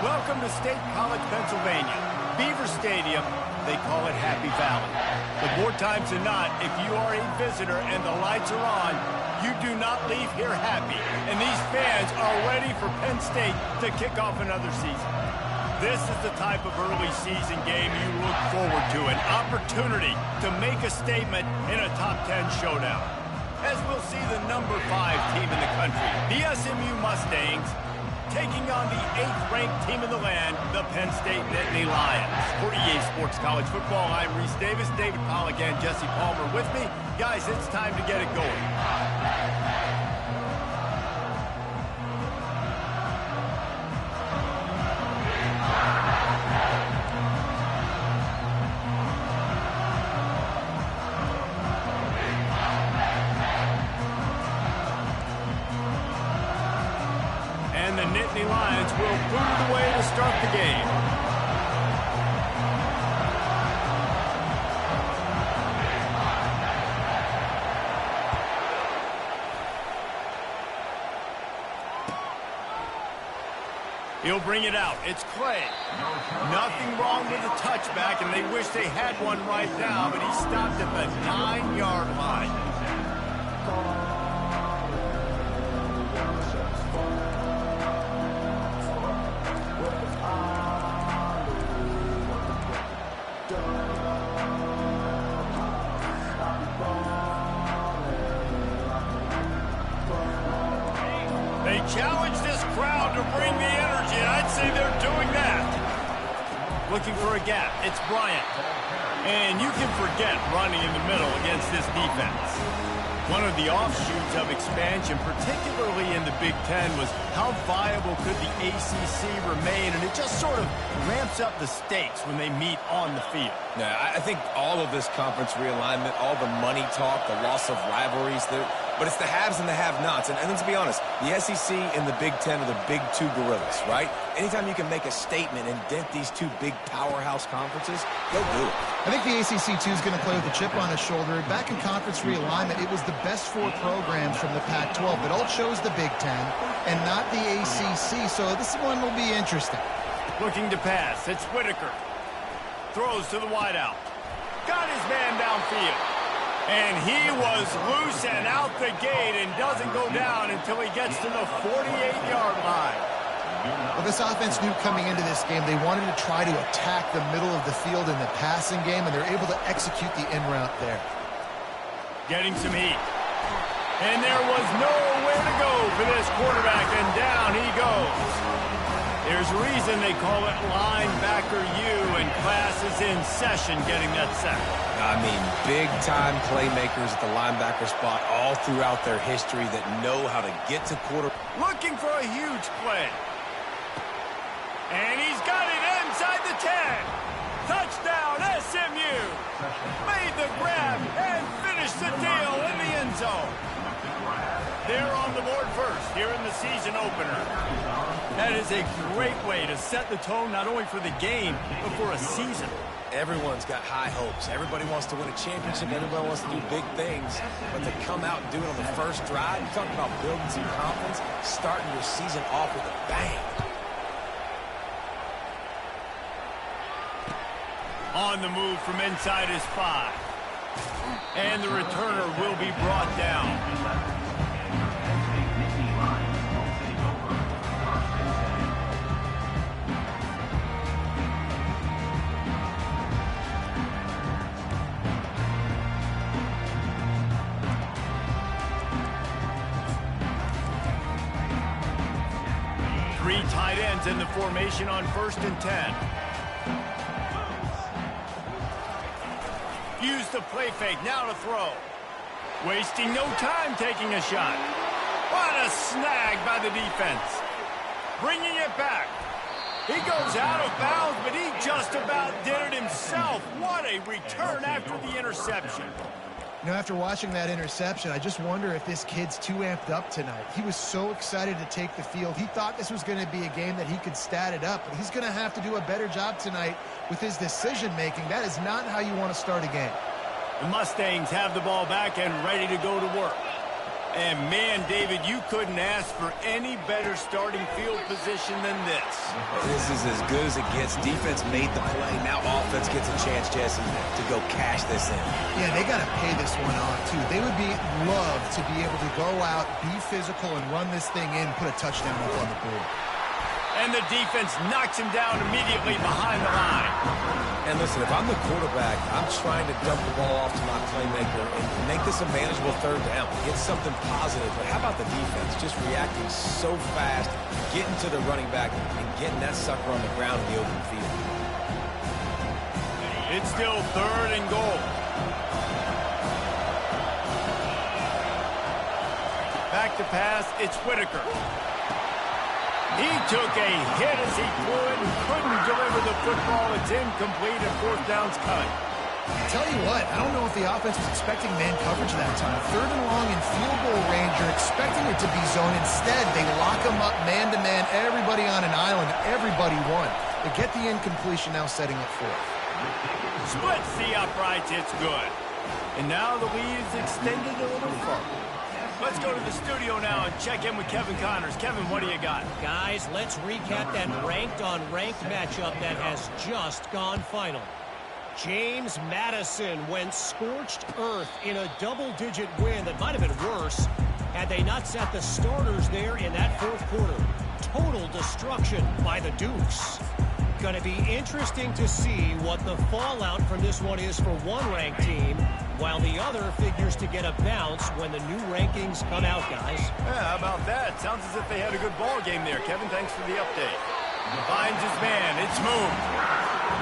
Welcome to State College, Pennsylvania. Beaver Stadium, they call it Happy Valley. But more times than not, if you are a visitor and the lights are on, you do not leave here happy. And these fans are ready for Penn State to kick off another season. This is the type of early season game you look forward to, an opportunity to make a statement in a top 10 showdown. As we'll see the number 5 team in the country, the SMU Mustangs, taking on the 8th-ranked team in the land, the Penn State Nittany Lions. For EA Sports College Football, I'm Reese Davis, David Pollack, and Jesse Palmer with me. Guys, it's time to get it going. And the Nittany Lions will boot it away to start the game. He'll bring it out. It's Clay. Nothing wrong with the touchback, and they wish they had one right now, but he stopped at the 9-yard line. They challenge this crowd to bring the energy, and I'd say they're doing that. Looking for a gap. It's Bryant. And you can forget running in the middle against this defense. One of the offshoots of expansion, particularly in the Big Ten, was how viable could the ACC remain, and it just sort of ramps up the stakes when they meet on the field. Yeah, I think all of this conference realignment, all the money talk, the loss of rivalries, but it's the haves and the have-nots. And let's be honest, the SEC and the Big Ten are the big two gorillas, right? Anytime you can make a statement and dent these two big powerhouse conferences, go do it. I think the ACC, too, is going to play with a chip on his shoulder. Back in conference realignment, it was the best 4 programs from the Pac-12 that all chose the Big Ten and not the ACC, so this one will be interesting. Looking to pass. It's Whitaker. Throws to the wideout. Got his man downfield. And he was loose and out the gate and doesn't go down until he gets to the 48-yard line. Well, this offense knew coming into this game they wanted to try to attack the middle of the field in the passing game, and they're able to execute the in route there. Getting some heat. And there was nowhere to go for this quarterback, and down he goes. There's a reason they call it linebacker U, and class is in session getting that sack. I mean, big-time playmakers at the linebacker spot all throughout their history that know how to get to quarter. Looking for a huge play. And he's got it inside the 10. Touchdown, SMU. Made the grab and finished the deal in the end zone. They're on the board first here in the season opener. That is a great way to set the tone not only for the game, but for a season. Everyone's got high hopes. Everybody wants to win a championship. Everybody wants to do big things. But to come out and do it on the first drive, you talk about building some confidence, starting your season off with a bang. On the move from inside his 5. And the returner will be brought down. Three tight ends in the formation on 1st and 10. Use the play fake, now to throw. Wasting no time taking a shot. What a snag by the defense. Bringing it back. He goes out of bounds, but he just about did it himself. What a return after the interception. You know, after watching that interception, I just wonder if this kid's too amped up tonight. He was so excited to take the field. He thought this was going to be a game that he could stat it up, but he's going to have to do a better job tonight with his decision-making. That is not how you want to start a game. The Mustangs have the ball back and ready to go to work. And man, David, you couldn't ask for any better starting field position than this. This is as good as it gets. Defense made the play. Now offense gets a chance, Jesse, to go cash this in. Yeah, they got to pay this one off, too. They would love to be able to go out, be physical, and run this thing in, put a touchdown up on the board. And the defense knocks him down immediately behind the line. And listen, if I'm the quarterback, I'm trying to dump the ball off to my playmaker and make this a manageable third down. Get something positive. But how about the defense? Just reacting so fast, getting to the running back, and getting that sucker on the ground in the open field. It's still 3rd and goal. Back to pass, it's Whitaker. He took a hit as he could, couldn't deliver the football. It's incomplete, and 4th down's cut. I tell you what, I don't know if the offense was expecting man coverage that time. 3rd and long in field goal range, you're expecting it to be zone. Instead, they lock them up man-to-man, everybody on an island, everybody won. They get the incompletion, now setting up 4th. Splits the uprights, it's good. And now the lead is extended a little further. Let's go to the studio now and check in with Kevin Connors. Kevin, what do you got? Guys, let's recap that ranked-on-ranked matchup that has just gone final. James Madison went scorched earth in a double-digit win that might have been worse had they not set the starters there in that 4th quarter. Total destruction by the Dukes. Going to be interesting to see what the fallout from this one is for one ranked team, while the other figures to get a bounce when the new rankings come out, guys. Yeah, how about that? Sounds as if they had a good ball game there. Kevin, thanks for the update. Finds his man. It's moved.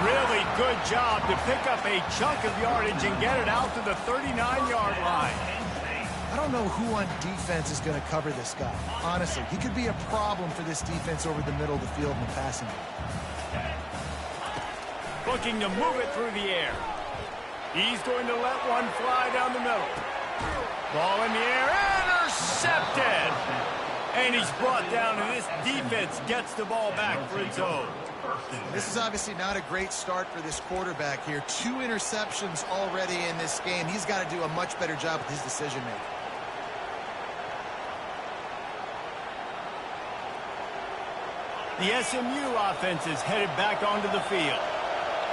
Really good job to pick up a chunk of yardage and get it out to the 39-yard line. I don't know who on defense is going to cover this guy. Honestly, he could be a problem for this defense over the middle of the field in the passing game. Looking to move it through the air. He's going to let one fly down the middle. Ball in the air, intercepted! And he's brought down, and this defense gets the ball back for its own. This is obviously not a great start for this quarterback here. 2 interceptions already in this game. He's got to do a much better job with his decision-making. The SMU offense is headed back onto the field.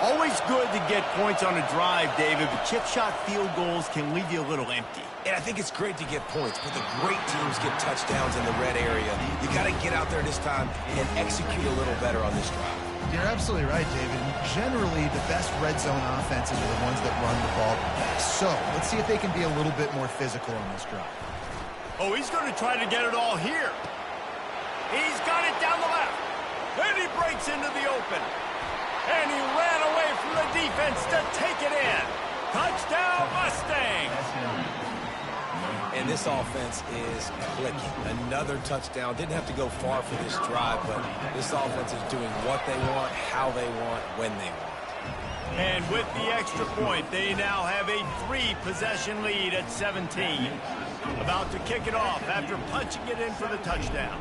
Always good to get points on a drive, David, but chip shot field goals can leave you a little empty. And I think it's great to get points, but the great teams get touchdowns in the red area. You got to get out there this time and execute a little better on this drive. You're absolutely right, David. Generally, the best red zone offenses are the ones that run the ball the best. So, let's see if they can be a little bit more physical on this drive. Oh, he's going to try to get it all here. He's got it down the left. Then he breaks into the open. And he ran away from the defense to take it in. Touchdown, Mustangs! And this offense is clicking. Another touchdown. Didn't have to go far for this drive, but this offense is doing what they want, how they want, when they want. And with the extra point, they now have a 3-possession lead at 17. About to kick it off after punching it in for the touchdown.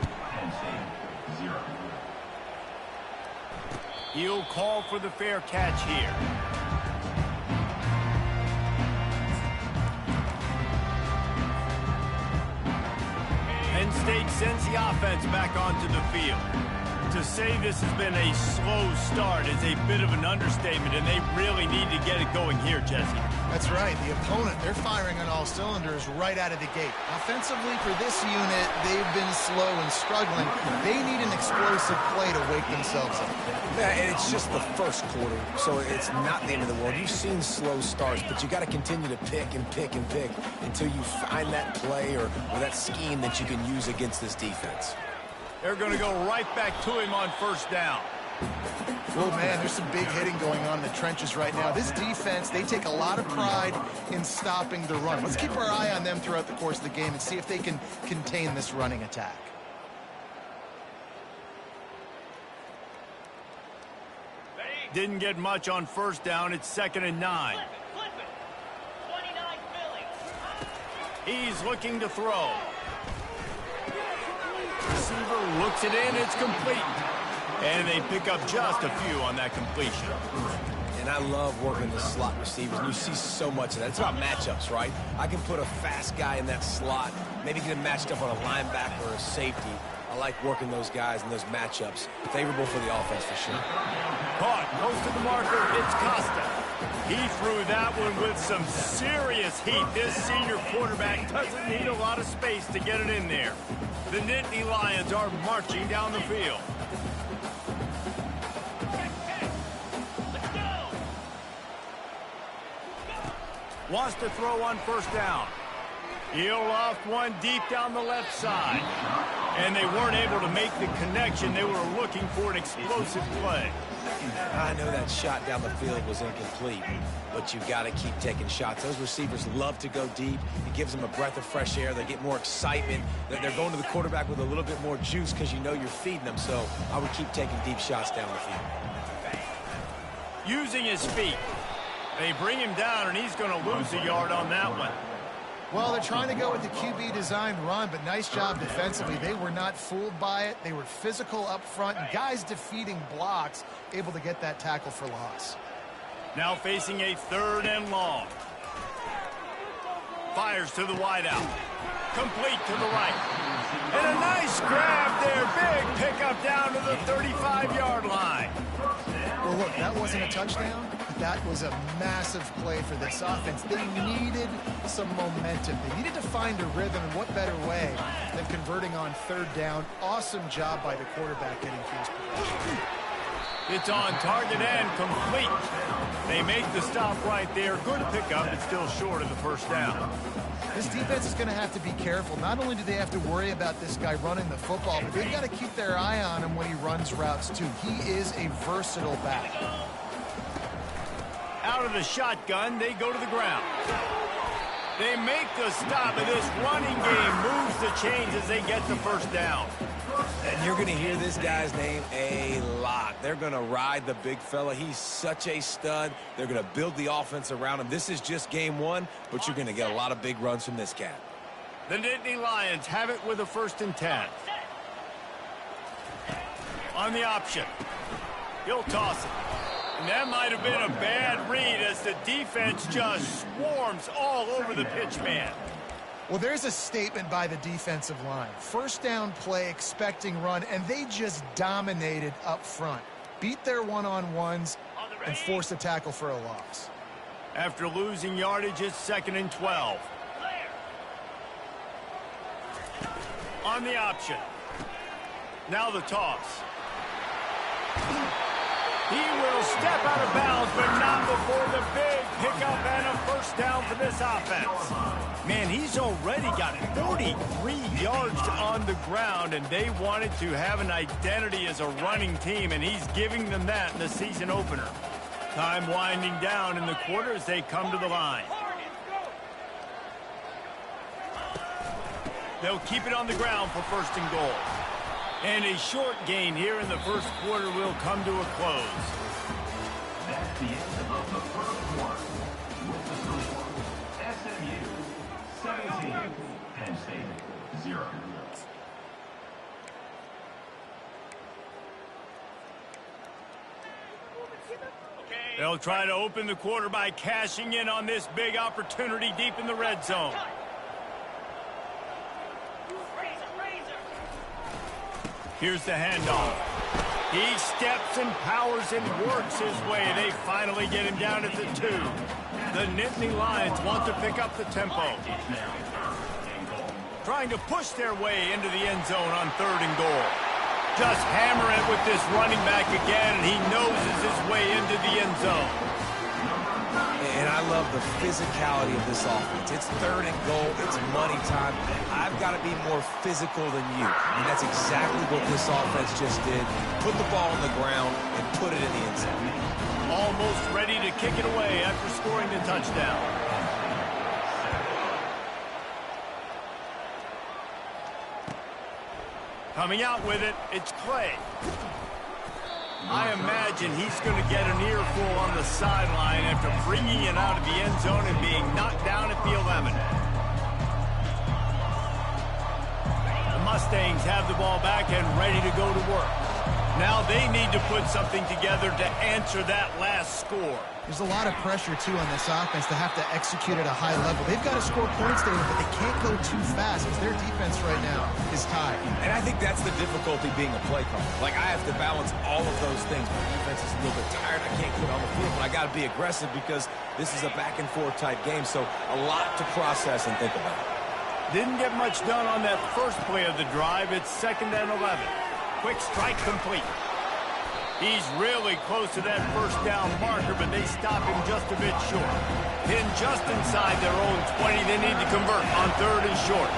He'll call for the fair catch here. Penn State sends the offense back onto the field. To say this has been a slow start is a bit of an understatement, and they really need to get it going here, Jesse. That's right. The opponent, they're firing on all cylinders right out of the gate. Offensively, for this unit, they've been slow and struggling. They need an explosive play to wake themselves up. Yeah, and it's just the first quarter, so it's not the end of the world. You've seen slow starts, but you got to continue to pick and pick and pick until you find that play or that scheme that you can use against this defense. They're going to go right back to him on 1st down. Oh, man, there's some big hitting going on in the trenches right now. This defense, they take a lot of pride in stopping the run. Let's keep our eye on them throughout the course of the game and see if they can contain this running attack. Didn't get much on 1st down. It's 2nd and 9. He's looking to throw. Receiver looks it in. It's complete. And they pick up just a few on that completion. And I love working the slot receivers, and you see so much of that. It's about matchups, right? I can put a fast guy in that slot, maybe get him matched up on a linebacker or a safety. I like working those guys in those matchups. Favorable for the offense for sure. Caught, close to the marker, it's Costa. He threw that one with some serious heat. This senior quarterback doesn't need a lot of space to get it in there. The Nittany Lions are marching down the field. Wants to throw on first down. He'll loft one deep down the left side. And they weren't able to make the connection. They were looking for an explosive play. I know that shot down the field was incomplete, but you've got to keep taking shots. Those receivers love to go deep. It gives them a breath of fresh air. They get more excitement. They're going to the quarterback with a little bit more juice because you know you're feeding them. So I would keep taking deep shots down the field. Using his feet. They bring him down, and he's going to lose a yard on that one. Well, they're trying to go with the QB designed run, but nice job defensively. They were not fooled by it. They were physical up front, and guys defeating blocks, able to get that tackle for loss. Now facing a 3rd and long. Fires to the wideout. Complete to the right. And a nice grab there. Big pickup down to the 35-yard line. Well, look, that wasn't a touchdown, but that was a massive play for this offense. They needed some momentum. They needed to find a rhythm, and what better way than converting on 3rd down. Awesome job by the quarterback getting through his progression. It's on target and complete. They make the stop right there. Good pickup, but still short of the first down. This defense is going to have to be careful. Not only do they have to worry about this guy running the football, but they've got to keep their eye on him when he runs routes too. He is a versatile back. Out of the shotgun, they go to the ground. They make the stop, and this running game moves the chains as they get the first down. And you're going to hear this guy's name a lot. They're going to ride the big fella. He's such a stud. They're going to build the offense around him. This is just game 1, but you're going to get a lot of big runs from this cat. The Nittany Lions have it with a 1st and 10. On the option. He'll toss it. And that might have been a bad read as the defense just swarms all over the pitch man. Well, there's a statement by the defensive line. 1st down play, expecting run, and they just dominated up front. Beat their one-on-ones and forced a tackle for a loss. After losing yardage, it's 2nd and 12. On the option. Now the toss. He will step out of bounds, but not before the big pickup and a 1st down for this offense. Man, he's already got 43 yards on the ground, and they wanted to have an identity as a running team, and he's giving them that in the season opener. Time winding down in the quarter as they come to the line. They'll keep it on the ground for 1st and goal. And a short gain here in the 1st quarter will come to a close. That's the end of the 1st quarter. With the score, SMU 17, Penn State 0. They'll try to open the quarter by cashing in on this big opportunity deep in the red zone. Here's the handoff. He steps and powers and works his way. They finally get him down at the 2. The Nittany Lions want to pick up the tempo. Trying to push their way into the end zone on 3rd and goal. Just hammer it with this running back again, and he noses his way into the end zone. And I love the physicality of this offense. It's 3rd and goal. It's money time. I've got to be more physical than you. And that's exactly what this offense just did. Put the ball on the ground and put it in the end zone. Almost ready to kick it away after scoring the touchdown. Coming out with it, it's Clay. I imagine he's going to get an earful on the sideline after bringing it out of the end zone and being knocked down at the 11. The Mustangs have the ball back and ready to go to work. Now they need to put something together to answer that last score. There's a lot of pressure, too, on this offense to have to execute at a high level. They've got to score points, David, but they can't go too fast because their defense right now is tired. And I think that's the difficulty being a play caller. Like, I have to balance all of those things. My defense is a little bit tired. I can't get on the field, but I got to be aggressive because this is a back-and-forth type game, so a lot to process and think about. Didn't get much done on that first play of the drive. It's 2nd and 11. Quick strike complete. He's really close to that first down marker, but they stop him just a bit short. Pinned just inside their own 20. They need to convert on 3rd and short.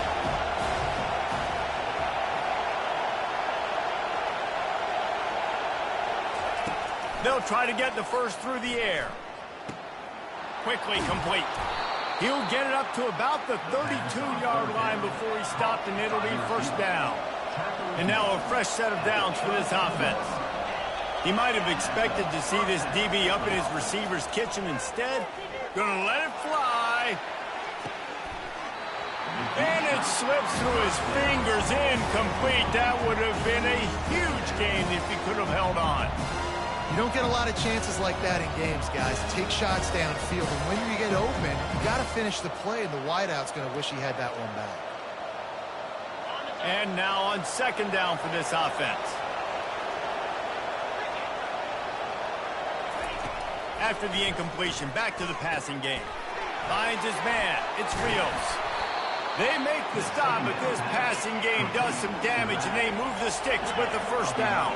They'll try to get the first through the air. Quickly complete. He'll get it up to about the 32-yard line before he stopped, and it'll be 1st down. And now a fresh set of downs for this offense. He might have expected to see this DB up in his receiver's kitchen. Instead, gonna let it fly. And it slips through his fingers, incomplete. That would have been a huge gain if he could have held on. You don't get a lot of chances like that in games, guys. Take shots downfield, and when you get open, you got to finish the play, and the wideout's going to wish he had that one back. And now on 2nd down for this offense. After the incompletion, back to the passing game. Finds his man. It's Rios. They make the stop, but this passing game does some damage, and they move the sticks with the 1st down.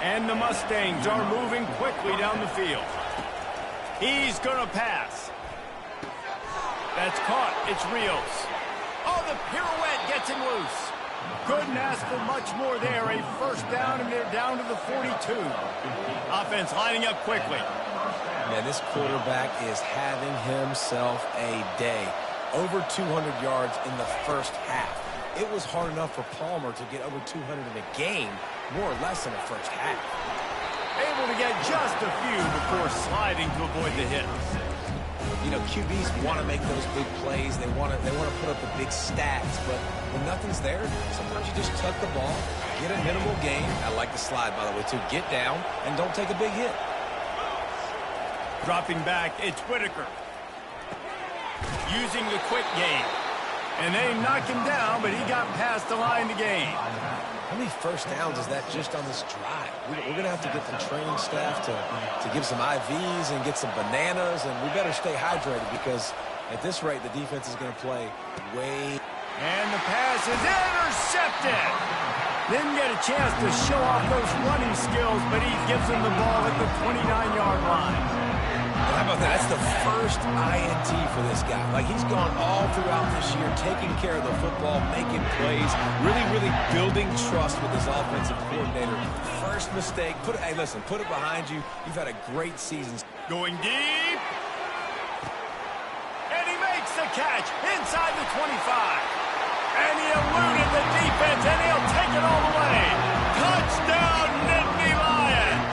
And the Mustangs are moving quickly down the field. He's going to pass. That's caught. It's Rios. Oh, the pirouette gets him loose. Couldn't ask for much more there. A 1st down, and they're down to the 42. Offense lining up quickly. Man, this quarterback is having himself a day. Over 200 yards in the first half. It was hard enough for Palmer to get over 200 in a game, more or less in the first half. Able to get just a few before sliding to avoid the hit. You know, QBs want to make those big plays. They want to put up the big stats, but when nothing's there, sometimes you just tuck the ball, get a minimal gain. I like the slide, by the way, too. Get down and don't take a big hit. Dropping back, it's Whitaker. Using the quick game. And they knock him down, but he got past the line to gain. How many 1st downs is that just on this drive? We're going to have to get the training staff to give some IVs and get some bananas, and we better stay hydrated because at this rate, the defense is going to play way. And the pass is intercepted. Didn't get a chance to show off those running skills, but he gives him the ball at the 29-yard line. How about that? That's the first INT for this guy. Like, he's gone all throughout this year, taking care of the football, making plays, really building trust with his offensive coordinator. First mistake. Hey, listen, put it behind you. You've had a great season. Going deep. And he makes the catch inside the 25. And he eluded the defense, and he'll take it all the way. Touchdown, Nittany Lions.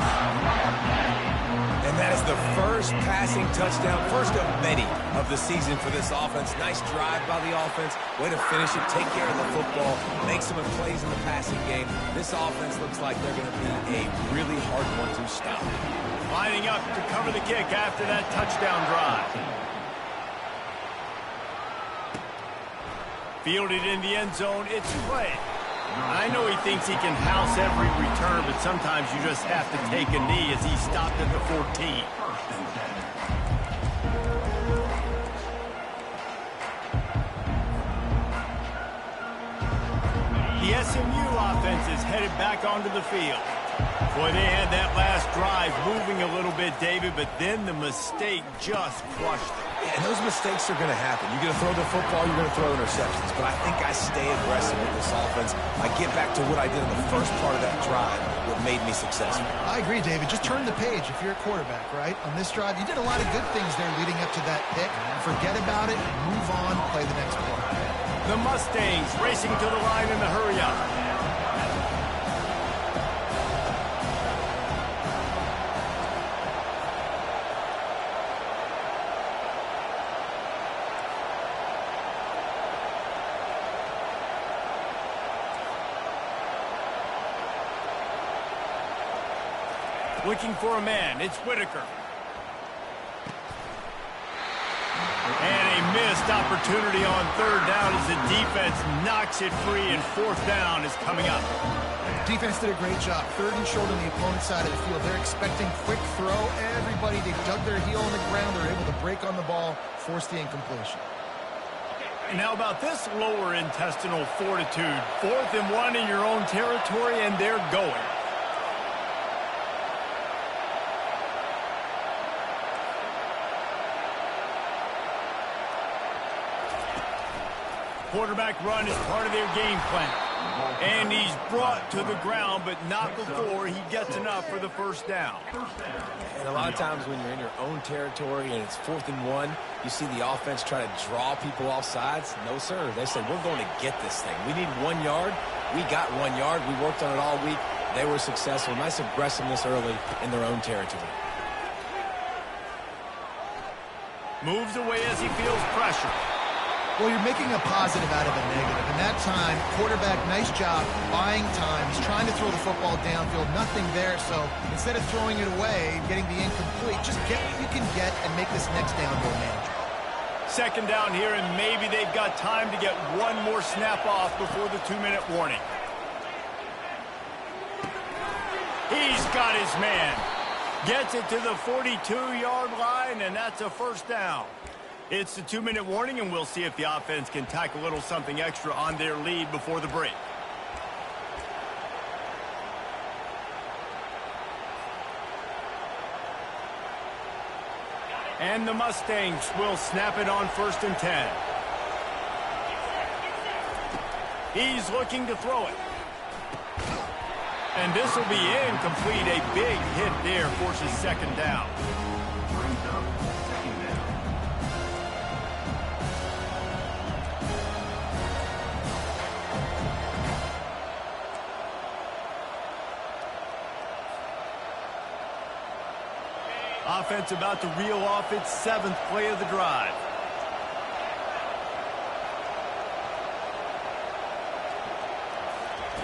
And that is the first passing touchdown, first of many of the season for this offense. Nice drive by the offense. Way to finish it, take care of the football, make some plays in the passing game. This offense looks like they're going to be a really hard one to stop. Lining up to cover the kick after that touchdown drive. Fielded in the end zone, it's Clay. I know he thinks he can house every return, but sometimes you just have to take a knee as he stopped at the 14. The SMU offense is headed back onto the field. Boy, they had that last drive moving a little bit, David, but then the mistake just crushed them. Yeah, and those mistakes are going to happen. You're going to throw the football, you're going to throw interceptions. But I think I stay aggressive with this offense. I get back to what I did in the first part of that drive, what made me successful. I agree, David. Just turn the page if you're a quarterback, right? On this drive, you did a lot of good things there leading up to that pick. Forget about it, move on, play the next play. The Mustangs racing to the line in the hurry-up. Looking for a man. It's Whitaker. And a missed opportunity on third down as the defense knocks it free, and fourth down is coming up. Defense did a great job. Third and short on the opponent's side of the field. They're expecting quick throw. Everybody, they dug their heel on the ground. They're able to break on the ball, force the incompletion. And how about this lower intestinal fortitude? 4th and 1 in your own territory, and they're going. Quarterback run is part of their game plan. And he's brought to the ground, but not before he gets enough for the first down. And a lot of times when you're in your own territory and it's 4th and 1, you see the offense try to draw people off sides. No, sir. They say, we're going to get this thing. We need 1 yard. We got 1 yard. We worked on it all week. They were successful. Nice aggressiveness early in their own territory. Moves away as he feels pressure. Well, you're making a positive out of a negative. And that time, quarterback, nice job buying time. He's trying to throw the football downfield. Nothing there. So instead of throwing it away, getting the incomplete, just get what you can get and make this next down more manageable. Second down here, and maybe they've got time to get one more snap off before the 2-minute warning. He's got his man. Gets it to the 42-yard line, and that's a first down. It's the 2-minute warning, and we'll see if the offense can tack a little something extra on their lead before the break. And the Mustangs will snap it on 1st and 10. He's looking to throw it. And this will be incomplete. A big hit there forces second down. Offense about to reel off its 7th play of the drive.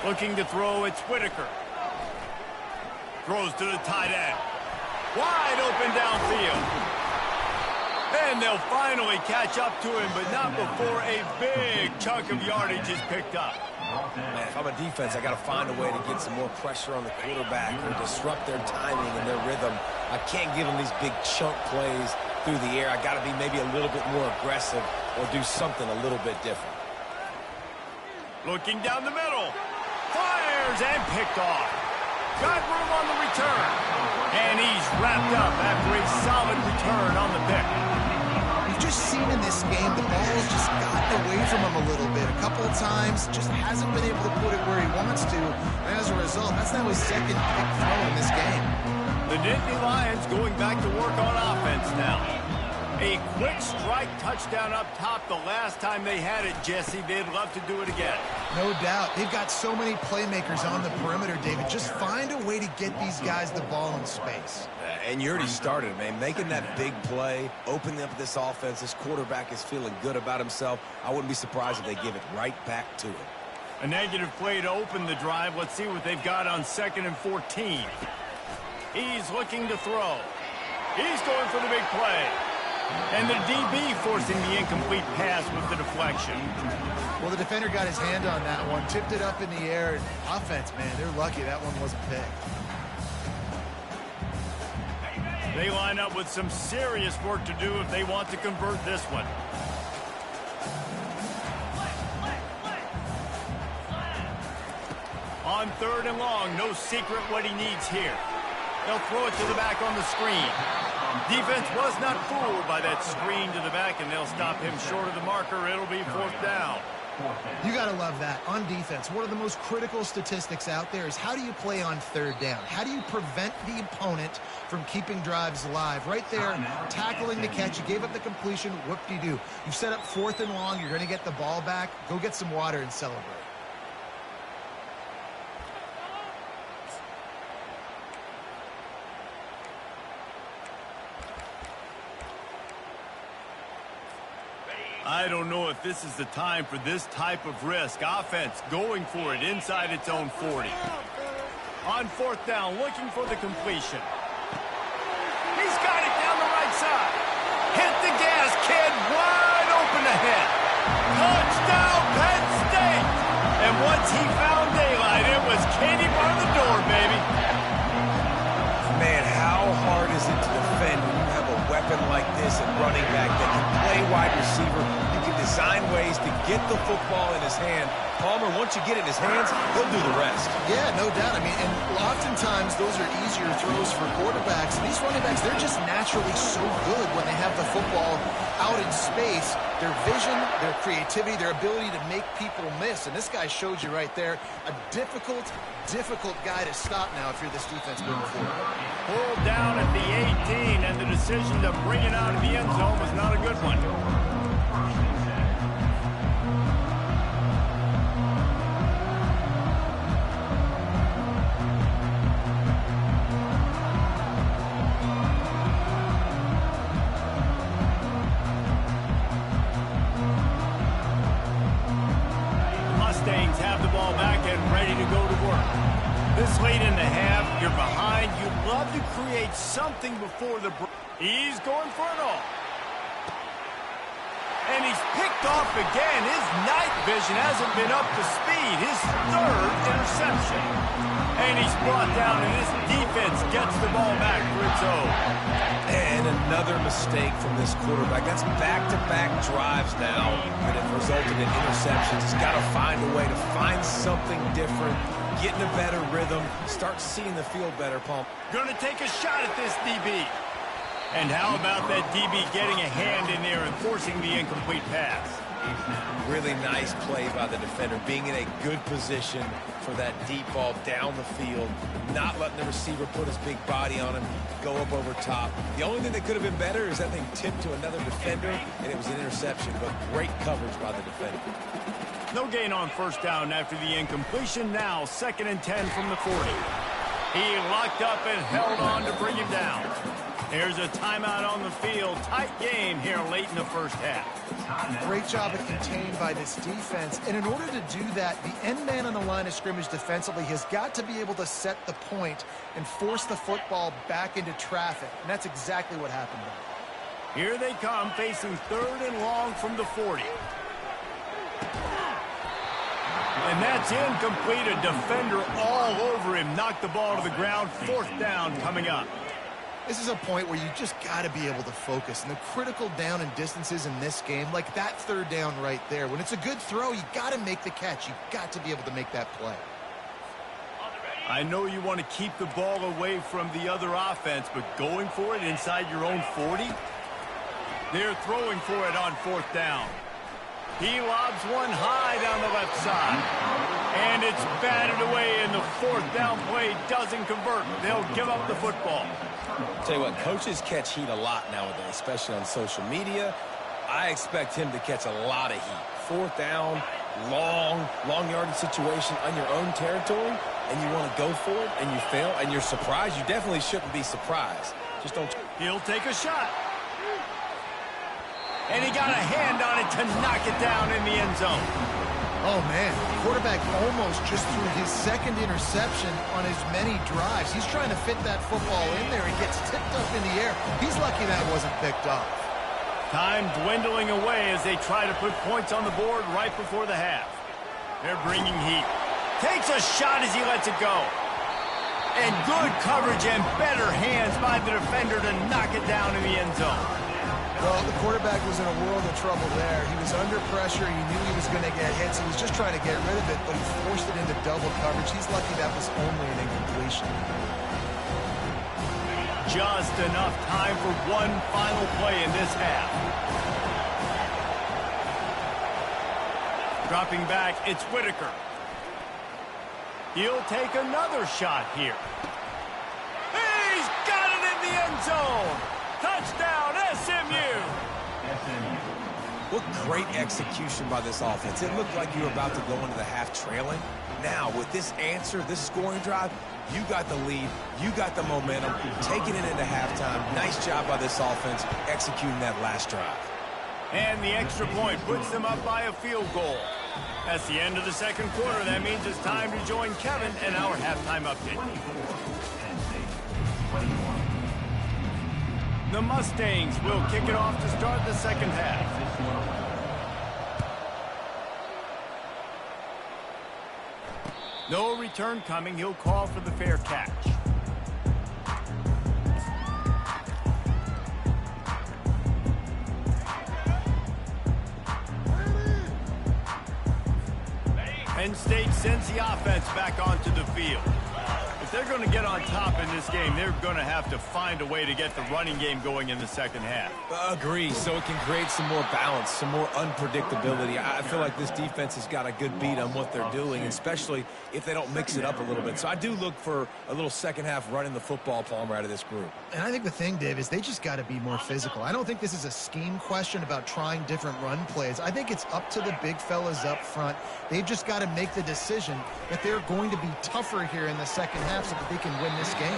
Looking to throw, it's Whitaker. Throws to the tight end. Wide open downfield. And they'll finally catch up to him, but not before a big chunk of yardage is picked up. Man, if I'm a defense, I got to find a way to get some more pressure on the quarterback or disrupt their timing and their rhythm. I can't give them these big chunk plays through the air. I got to be maybe a little bit more aggressive or do something a little bit different. Looking down the middle. Fires and picked off. Got room on the return. And he's wrapped up after a solid return on the pick. We've just seen in this game the ball's just gotten away from him a little bit. A couple of times, just hasn't been able to put it where he wants to. And as a result, that's now his 2nd pick throw in this game. The Nittany Lions going back to work on offense now. A quick strike touchdown up top the last time they had it, Jesse. They'd love to do it again. No doubt. They've got so many playmakers on the perimeter, David. Just find a way to get these guys the ball in space. And you already started, man. Making that big play, opening up this offense. This quarterback is feeling good about himself. I wouldn't be surprised if they give it right back to him. A negative play to open the drive. Let's see what they've got on 2nd and 14. He's looking to throw. He's going for the big play. And the DB forcing the incomplete pass with the deflection. Well, the defender got his hand on that one, tipped it up in the air. Offense, man, they're lucky that one wasn't picked. They line up with some serious work to do if they want to convert this one. On 3rd and long, no secret what he needs here. They'll throw it to the back on the screen. Defense was not fooled by that screen to the back, and they'll stop him short of the marker. It'll be 4th down. You got to love that. On defense, one of the most critical statistics out there is how do you play on 3rd down? How do you prevent the opponent from keeping drives alive? Right there, tackling the catch. You gave up the completion. Whoop-de-doo. You set up 4th and long. You're going to get the ball back. Go get some water and celebrate. I don't know if this is the time for this type of risk. Offense going for it inside its own 40. On fourth down, looking for the completion. He's got it down the right side. Hit the gas, kid. Wide open ahead. Touchdown, Penn State. And once he found daylight, it was Katie bar the door, baby. Man, how hard is it to defend when you have a weapon like this at running back that can play wide receiver? You can design ways to get the football in his hand. Palmer, once you get it in his hands, he'll do the rest. Yeah, no doubt. I mean, and oftentimes those are easier throws for quarterbacks. These running backs, they're just naturally so good when they have the football out in space. Their vision, their creativity, their ability to make people miss. And this guy showed you right there, a difficult guy to stop now if you're this defense moving forward. Pulled down at the 18, and the decision to bring it out of the end zone was not a good one. Have the ball back and ready to go to work. This late in the half, you're behind. You'd love to create something before the break. He's going for it all. And he's picked off again. His night vision hasn't been up to speed. His third interception. And he's brought down, and this defense gets the ball back for its own. And another mistake from this quarterback. That's back-to-back drives now that have resulted in interceptions. He's got to find a way to find something different, get in a better rhythm, start seeing the field better, Palm. Going to take a shot at this DB. And how about that DB getting a hand in there and forcing the incomplete pass? Really nice play by the defender, being in a good position for that deep ball down the field, not letting the receiver put his big body on him, go up over top. The only thing that could have been better is that thing tipped to another defender, and it was an interception, but great coverage by the defender. No gain on first down after the incompletion. Now 2nd and 10 from the 40. He locked up and held on to bring him down. There's a timeout on the field. Tight game here late in the first half. Great job of contained by this defense. And in order to do that, the end man on the line of scrimmage defensively has got to be able to set the point and force the football back into traffic. And that's exactly what happened there. Here they come, facing 3rd and long from the 40. And that's incomplete. A defender all over him. Knocked the ball to the ground. 4th down coming up. This is a point where you just got to be able to focus. And the critical down and distances in this game, like that 3rd down right there, when it's a good throw, you got to make the catch. You got to be able to make that play. I know you want to keep the ball away from the other offense, but going for it inside your own 40? They're throwing for it on 4th down. He lobs one high down the left side. And it's batted away, and the 4th down play doesn't convert. They'll give up the football. Tell you what, coaches catch heat a lot nowadays, especially on social media. I expect him to catch a lot of heat. 4th down, long yardage situation on your own territory, and you want to go for it, and you fail, and you're surprised. You definitely shouldn't be surprised. Just don't. He'll take a shot. And he got a hand on it to knock it down in the end zone. Oh, man. Quarterback almost just threw his 2nd interception on as many drives. He's trying to fit that football in there. It gets tipped up in the air. He's lucky that wasn't picked off. Time dwindling away as they try to put points on the board right before the half. They're bringing heat. Takes a shot as he lets it go. And good coverage and better hands by the defender to knock it down in the end zone. Well, the quarterback was in a world of trouble there. He was under pressure. He knew he was going to get hit, so he was just trying to get rid of it, but he forced it into double coverage. He's lucky that was only an incompletion. Just enough time for one final play in this half. Dropping back, it's Whitaker. He'll take another shot here. He's got it in the end zone. Touchdown, SMU. What great execution by this offense. It looked like you were about to go into the half trailing. Now, with this answer, this scoring drive, you got the lead, you got the momentum, taking it into halftime. Nice job by this offense executing that last drive. And the extra point puts them up by a field goal. That's the end of the second quarter. That means it's time to join Kevin and our halftime update. The Mustangs will kick it off to start the second half. No return coming. He'll call for the fair catch. Penn State sends the offense back onto the field. If they're going to get on top in this game, they're going to have to find a way to get the running game going in the second half. Agree, so it can create some more balance, some more unpredictability. I feel like this defense has got a good beat on what they're doing, especially if they don't mix it up a little bit. So I do look for a little second half running the football, Palmer, out of this group. And I think the thing, Dave, is they just got to be more physical. I don't think this is a scheme question about trying different run plays. I think it's up to the big fellas up front. They've just got to make the decision that they're going to be tougher here in the second half so that they can win this game.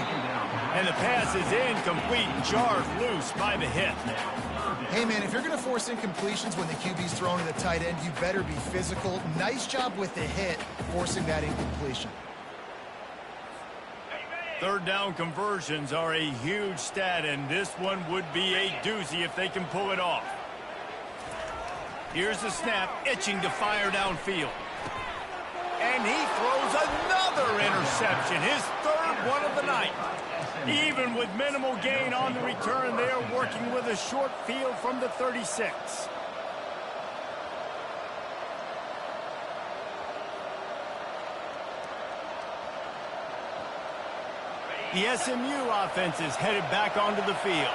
And the pass is incomplete, jarred loose by the hit. Hey, man, if you're going to force incompletions when the QB's throwing to the tight end, you better be physical. Nice job with the hit, forcing that incompletion. Third down conversions are a huge stat, and this one would be a doozy if they can pull it off. Here's the snap, itching to fire downfield. And he throws another interception, his third one of the night. Even with minimal gain on the return, they are working with a short field from the 36. The SMU offense is headed back onto the field.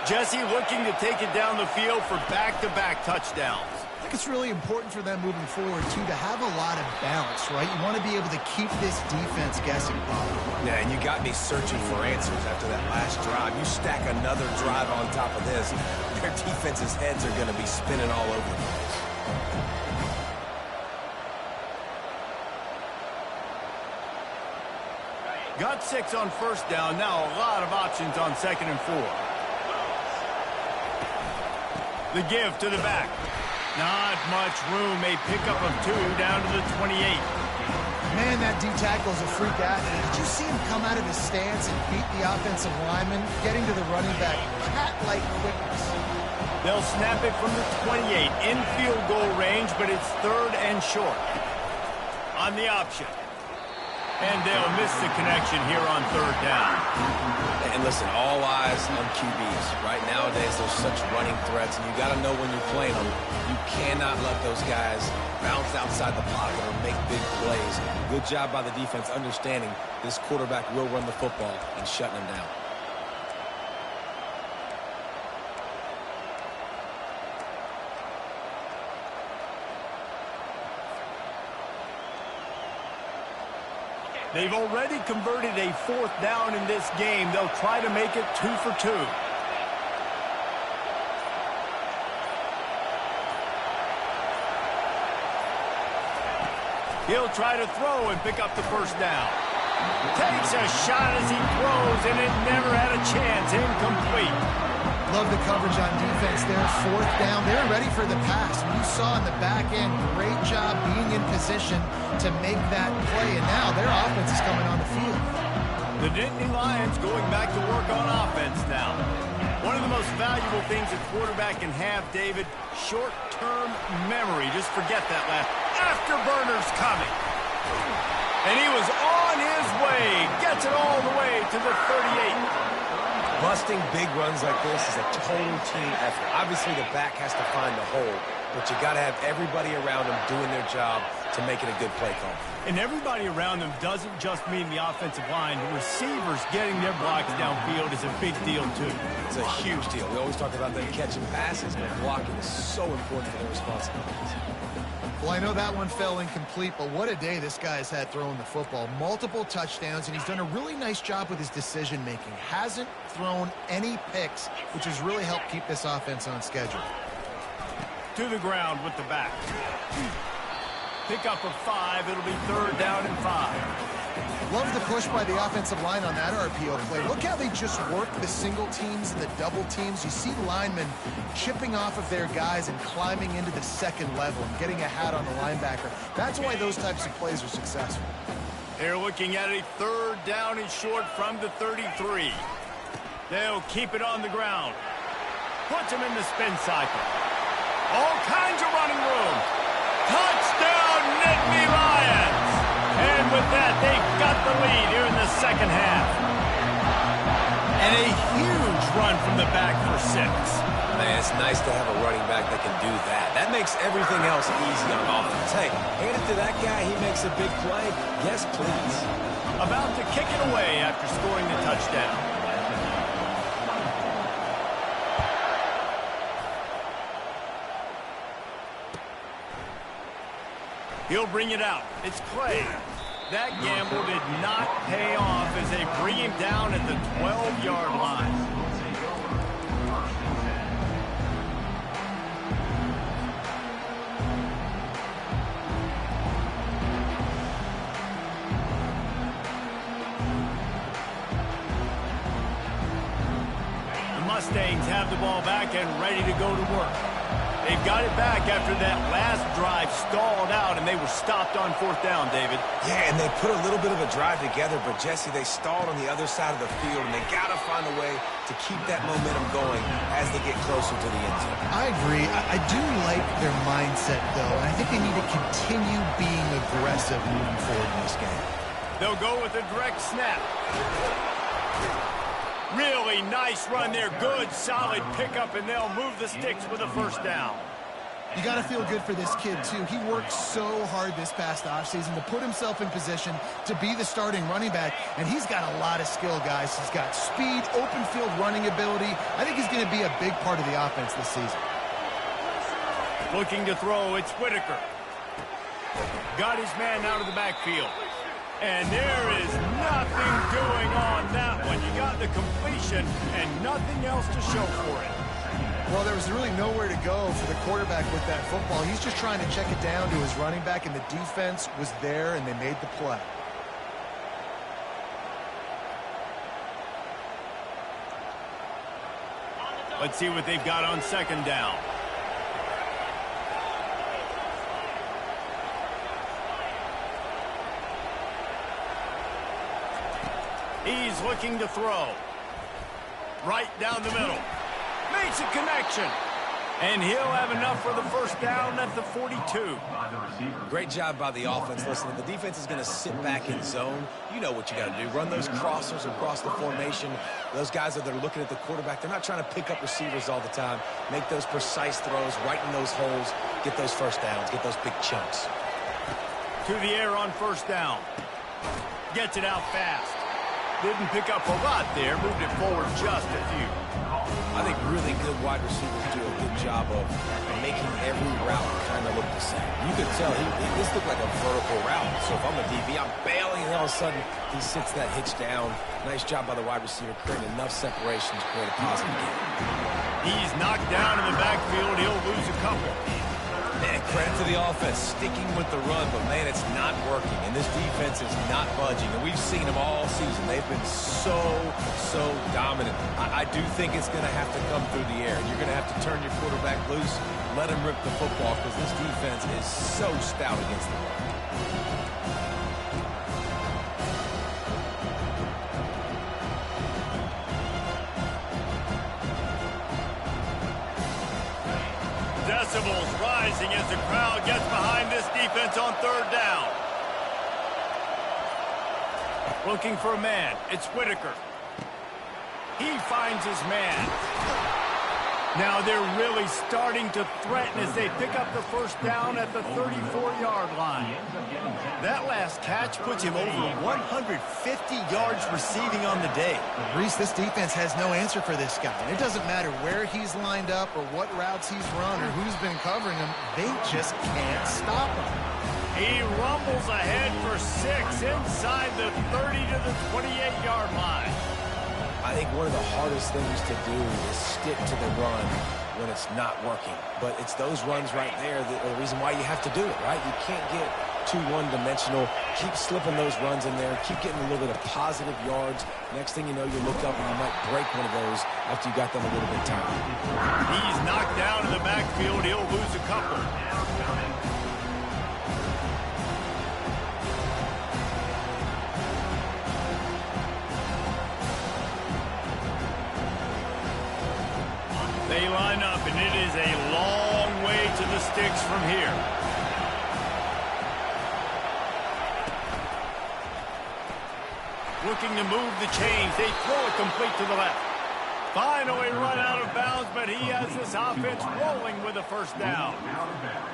Jesse looking to take it down the field for back-to-back touchdowns. I think it's really important for them moving forward, too, to have a lot of balance, right? You want to be able to keep this defense guessing, Bob. Yeah, and you got me searching for answers after that last drive. You stack another drive on top of this, their defense's heads are going to be spinning all over the place. Got 6 on first down. Now a lot of options on 2nd and 4. The give to the back. Not much room. A pickup of 2 down to the 28. Man, that D-tackle is a freak athlete. Did you see him come out of his stance and beat the offensive lineman, getting to the running back? Cat-like quickness. They'll snap it from the 28. In field goal range, but it's 3rd and short. On the option. And they'll miss the connection here on 3rd down. And listen, all eyes on QBs. Right nowadays, there's such running threats, and you got to know when you're playing them. You cannot let those guys bounce outside the pocket or make big plays. Good job by the defense understanding this quarterback will run the football and shutting them down. They've already converted a 4th down in this game. They'll try to make it 2 for 2. He'll try to throw and pick up the first down. Takes a shot as he throws, and it never had a chance. Incomplete. Love the coverage on defense there. 4th down. They're ready for the pass. You saw in the back end, great job being in position to make that play. And now their offense is coming on the field. The Nittany Lions going back to work on offense now. One of the most valuable things a quarterback can have, David, short-term memory. Just forget that last. Afterburner's coming. And he was on his way. Gets it all the way to the 38. Busting big runs like this is a total team effort. Obviously, the back has to find the hole, but you got to have everybody around them doing their job to make it a good play call. And everybody around them doesn't just mean the offensive line. The receivers getting their blocks downfield is a big deal, too. It's a huge deal. We always talk about them catching passes, but blocking is so important for their responsibilities. Well, I know that one fell incomplete, but what a day this guy's had throwing the football. Multiple touchdowns, and he's done a really nice job with his decision-making. Hasn't thrown any picks, which has really helped keep this offense on schedule. To the ground with the back. Pick up of 5. It'll be 3rd down and 5. Love the push by the offensive line on that RPO play. Look how they just work the single teams and the double teams. You see linemen chipping off of their guys and climbing into the second level and getting a hat on the linebacker. That's why those types of plays are successful. They're looking at a third down and short from the 33. They'll keep it on the ground. Puts him in the spin cycle. All kinds of running room. Touchdown, Nittany Lions! And with that, they've got the lead here in the second half. And a huge run from the back for 6. Man, it's nice to have a running back that can do that. That makes everything else easy on offense. Hey, hand it to that guy. He makes a big play. Yes, please. About to kick it away after scoring the touchdown. He'll bring it out. It's Clay. That gamble did not pay off as they bring him down at the 12-yard line. The Mustangs have the ball back and ready to go to work. They've got it back after that last drive stalled out, and they were stopped on 4th down, David. Yeah, and they put a little bit of a drive together, but, Jesse, they stalled on the other side of the field, and they got to find a way to keep that momentum going as they get closer to the end zone. I agree. I do like their mindset, though, and I think they need to continue being aggressive moving forward in this game. They'll go with a direct snap. Really nice run there. Good, solid pickup, and they'll move the sticks with a first down. You got to feel good for this kid, too. He worked so hard this past offseason to put himself in position to be the starting running back, and he's got a lot of skill, guys. He's got speed, open field running ability. I think he's going to be a big part of the offense this season. Looking to throw, it's Whitaker. Got his man out of the backfield. And there is nothing doing on that one. You got the completion and nothing else to show for it. Well, there was really nowhere to go for the quarterback with that football. He's just trying to check it down to his running back, and the defense was there, and they made the play. Let's see what they've got on 2nd down. He's looking to throw. Right down the middle. Makes a connection. And he'll have enough for the first down at the 42. Great job by the offense. Listen, if the defense is going to sit back in zone, you know what you got to do. Run those crossers across the formation. Those guys that are looking at the quarterback, they're not trying to pick up receivers all the time. Make those precise throws right in those holes. Get those first downs. Get those big chunks. To the air on 1st down. Gets it out fast. Didn't pick up a lot there. Moved it forward just a few. I think really good wide receivers do a good job of making every route kind of look the same. You could tell this looked like a vertical route. So if I'm a DB, I'm bailing, and all of a sudden he sits that hitch down. Nice job by the wide receiver, creating enough separation to create a positive game. He's knocked down in the backfield. He'll lose a couple. Man, credit to the offense, sticking with the run, but, man, it's not working, and this defense is not budging, and we've seen them all season. They've been so dominant. I do think it's going to have to come through the air, and you're going to have to turn your quarterback loose, let him rip the football, because this defense is so stout against the run. Decibels rising as the crowd gets behind this defense on 3rd down. Looking for a man. It's Whitaker. He finds his man. Now they're really starting to threaten as they pick up the first down at the 34-yard line. That last catch puts him over 150 yards receiving on the day. Reese, this defense has no answer for this guy. It doesn't matter where he's lined up or what routes he's run or who's been covering him. They just can't stop him. He rumbles ahead for 6 inside the 30 to the 28-yard line. I think one of the hardest things to do is stick to the run when it's not working. But it's those runs right there that are the reason why you have to do it, right? You can't get too one-dimensional. Keep slipping those runs in there. Keep getting a little bit of positive yards. Next thing you know, you look up and you might break one of those after you got them a little bit tired. He's knocked down in the backfield. He'll lose a couple. They line up, and it is a long way to the sticks from here. Looking to move the chains. They throw it complete to the left. Finally run out of bounds, but he has this offense rolling with a first down.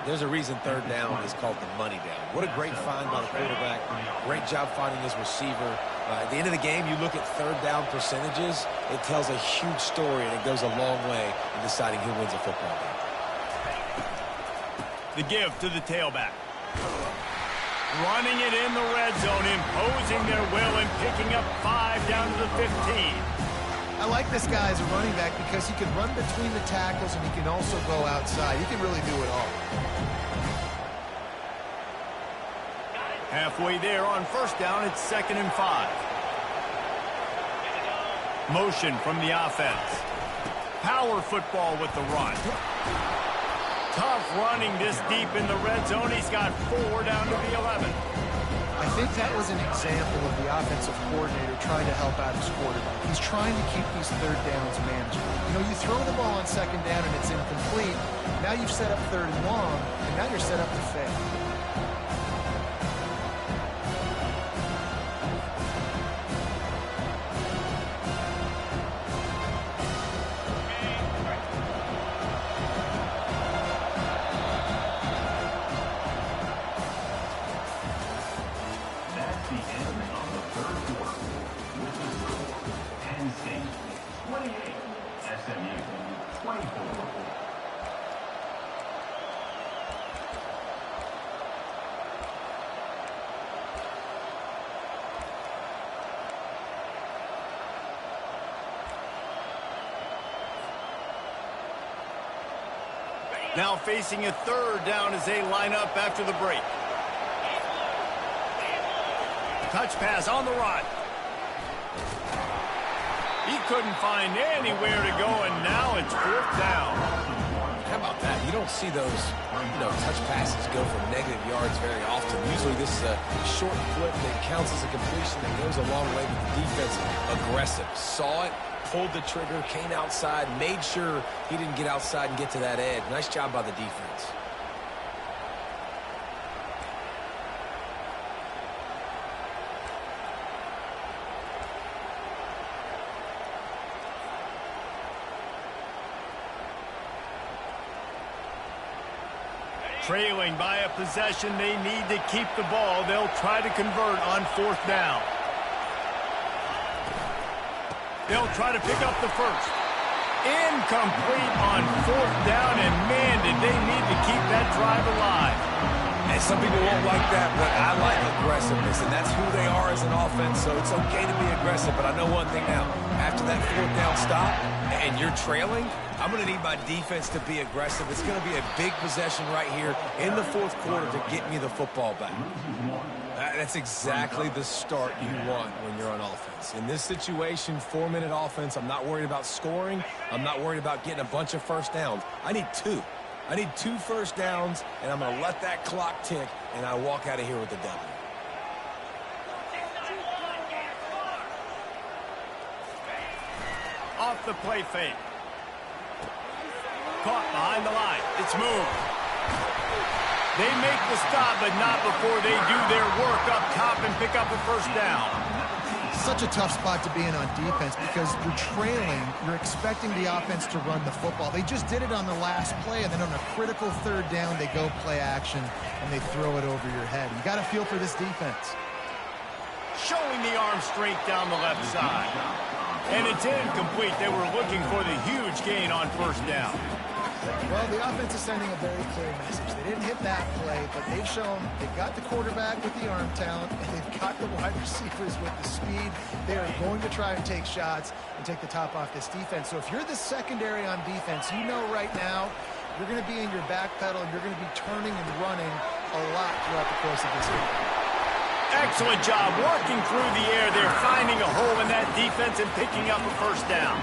There's a reason third down is called the money down. What a great find by the quarterback. Great job finding his receiver. At the end of the game, you look at third down percentages. It tells a huge story, and it goes a long way in deciding who wins a football game. The give to the tailback. Running it in the red zone, imposing their will and picking up 5 down to the 15. I like this guy as a running back because he can run between the tackles and he can also go outside. He can really do it all. Halfway there on first down, it's 2nd and 5. Motion from the offense. Power football with the run. Tough running this deep in the red zone. He's got 4 down to the 11. I think that was an example of the offensive coordinator trying to help out his quarterback. He's trying to keep these third downs manageable. You know, you throw the ball on 2nd down and it's incomplete. Now you've set up 3rd and long, and now you're set up to fail. SMU 24. Now facing a 3rd down as they line up after the break. Touch pass on the run. He couldn't find anywhere to go, and now it's 4th down. How about that? You don't see those, touch passes go for negative yards very often. Usually this is a short flip that counts as a completion that goes a long way, but the defense aggressive. Saw it, pulled the trigger, came outside, made sure he didn't get outside and get to that edge. Nice job by the defense. Trailing by a possession, they need to keep the ball. They'll try to convert on 4th down. They'll try to pick up the first. Incomplete on 4th down, and man, did they need to keep that drive alive. And some people won't like that, but I like aggressiveness, and that's who they are as an offense, so it's okay to be aggressive. But I know one thing now. After that 4th down stop, and you're trailing, I'm going to need my defense to be aggressive. It's going to be a big possession right here in the 4th quarter to get me the football back. That's exactly the start you want when you're on offense. In this situation, 4-minute offense, I'm not worried about scoring. I'm not worried about getting a bunch of first downs. I need 2. I need 2 first downs, and I'm going to let that clock tick, and I walk out of here with the W. Off the play fake. Caught behind the line. It's moved. They make the stop, but not before they do their work up top and pick up a first down. Such a tough spot to be in on defense because you're trailing. You're expecting the offense to run the football. They just did it on the last play, and then on a critical 3rd down, they go play action, and they throw it over your head. You got to feel for this defense. Showing the arm strength down the left side. And it's incomplete. They were looking for the huge gain on first down. Well, the offense is sending a very clear message. They didn't hit that play, but they've shown they've got the quarterback with the arm talent, and they've got the wide receivers with the speed. They are going to try and take shots and take the top off this defense. So if you're the secondary on defense, you know right now you're going to be in your back pedal, and you're going to be turning and running a lot throughout the course of this game. Excellent job working through the air. They're finding a hole in that defense and picking up a first down.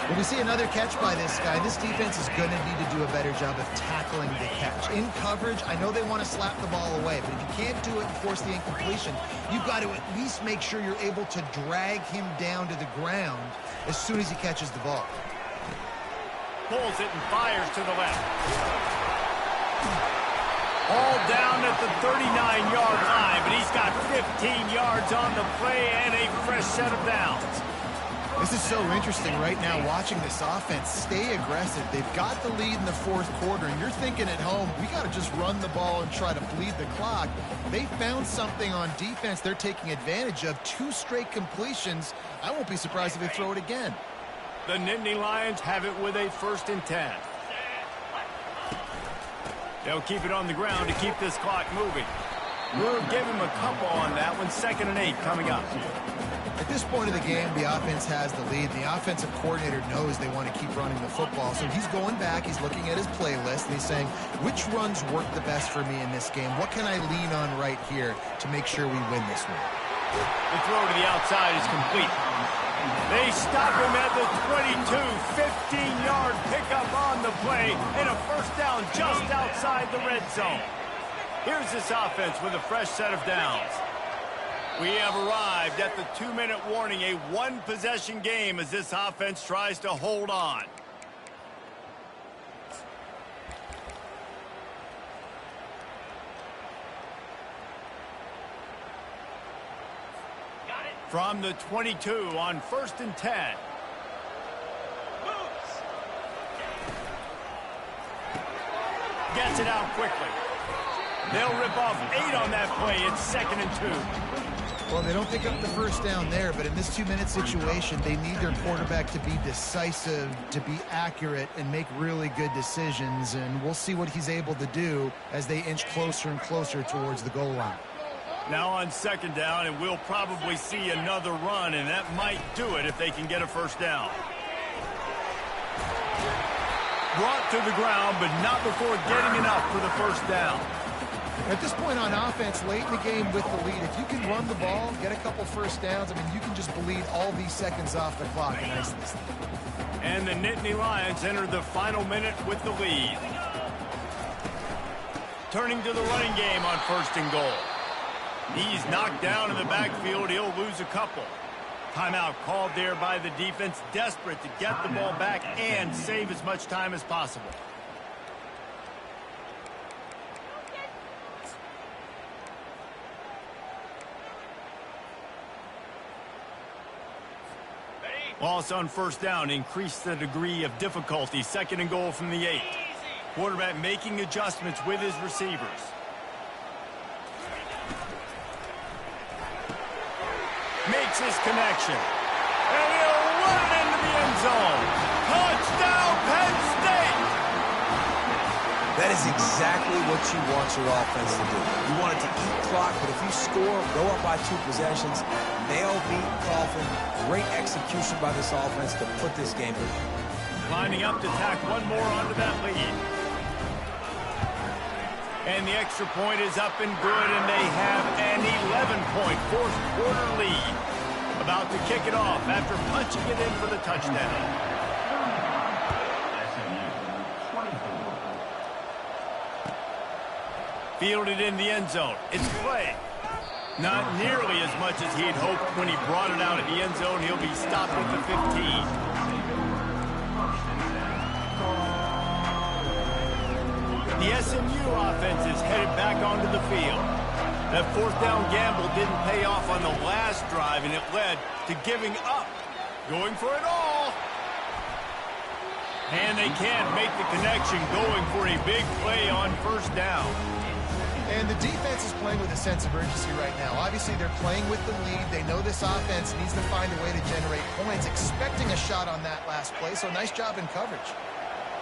When we see another catch by this guy, this defense is going to need to do a better job of tackling the catch. In coverage, I know they want to slap the ball away, but if you can't do it and force the incompletion, you've got to at least make sure you're able to drag him down to the ground as soon as he catches the ball. Pulls it and fires to the left. All down at the 39-yard line, but he's got 15 yards on the play and a fresh set of downs. This is so interesting right now watching this offense stay aggressive. They've got the lead in the fourth quarter, and you're thinking at home, we got to just run the ball and try to bleed the clock. They found something on defense they're taking advantage of. 2 straight completions. I won't be surprised if they throw it again. The Nittany Lions have it with a 1st and 10. They'll keep it on the ground to keep this clock moving. We'll give him a couple on that one. 2nd and 8 coming up. At this point of the game, the offense has the lead. The offensive coordinator knows they want to keep running the football. So he's going back, he's looking at his playlist, and he's saying, which runs work the best for me in this game? What can I lean on right here to make sure we win this one? The throw to the outside is complete. They stop him at the 22, 15-yard pickup on the play, and a first down just outside the red zone. Here's this offense with a fresh set of downs. We have arrived at the 2-minute warning, a 1-possession game as this offense tries to hold on. From the 22 on 1st and 10. Gets it out quickly. They'll rip off 8 on that play. It's 2nd and 2. Well, they don't pick up the first down there, but in this 2-minute situation, they need their quarterback to be decisive, to be accurate, and make really good decisions. And we'll see what he's able to do as they inch closer and closer towards the goal line. Now on 2nd down, and we'll probably see another run, and that might do it if they can get a first down. Brought to the ground, but not before getting enough for the first down. At this point on offense, late in the game with the lead, if you can run the ball, get a couple first downs, I mean, you can just bleed all these seconds off the clock in ice. And the Nittany Lions enter the final minute with the lead. Turning to the running game on 1st and goal. He's knocked down in the backfield. He'll lose a couple. Timeout called there by the defense, desperate to get the ball back and save as much time as possible. Loss on 1st down increased the degree of difficulty. 2nd and goal from the 8. Quarterback making adjustments with his receivers. Makes his connection. And he'll run it into the end zone. Touchdown, Penn State! That is exactly what you want your offense to do. You want it to eat clock, but if you score, go up by 2 possessions, nail beat Coffin. Great execution by this offense to put this game in. Lining up to tack one more onto that lead. And the extra point is up and good, and they have an 11-point fourth-quarter lead. About to kick it off after punching it in for the touchdown. Fielded in the end zone. It's play. Not nearly as much as he'd hoped when he brought it out of the end zone. He'll be stopped at the 15. The SMU offense is headed back onto the field. That 4th down gamble didn't pay off on the last drive, and it led to giving up. Going for it all. And they can't make the connection, going for a big play on 1st down. And the defense is playing with a sense of urgency right now. Obviously, they're playing with the lead. They know this offense needs to find a way to generate points, expecting a shot on that last play, so nice job in coverage.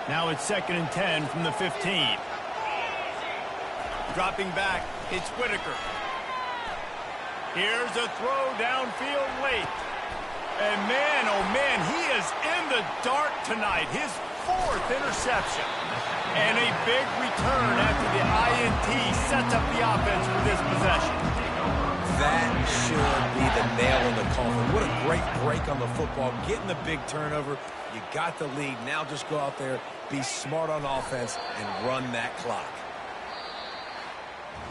Now it's 2nd and 10 from the 15. Dropping back, it's Whitaker. Here's a throw downfield late. And man, oh man, he is in the dark tonight. His 4th interception. And a big return after the INT sets up the offense for this possession. That should be the nail in the coffin. What a great break on the football. Getting the big turnover. You got the lead. Now just go out there, be smart on offense, and run that clock.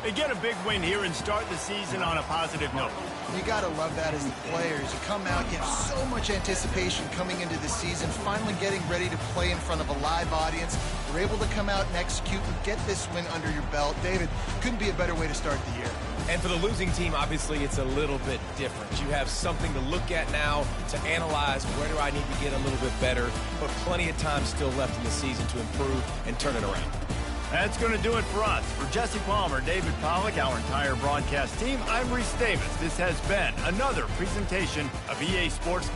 They get a big win here and start the season on a positive note. You got to love that as the players. You come out, you have so much anticipation coming into the season, finally getting ready to play in front of a live audience. You're able to come out and execute and get this win under your belt. David, couldn't be a better way to start the year. And for the losing team, obviously, it's a little bit different. You have something to look at now to analyze where do I need to get a little bit better, but plenty of time still left in the season to improve and turn it around. That's going to do it for us. For Jesse Palmer, David Pollack, our entire broadcast team, I'm Reese Davis. This has been another presentation of EA Sports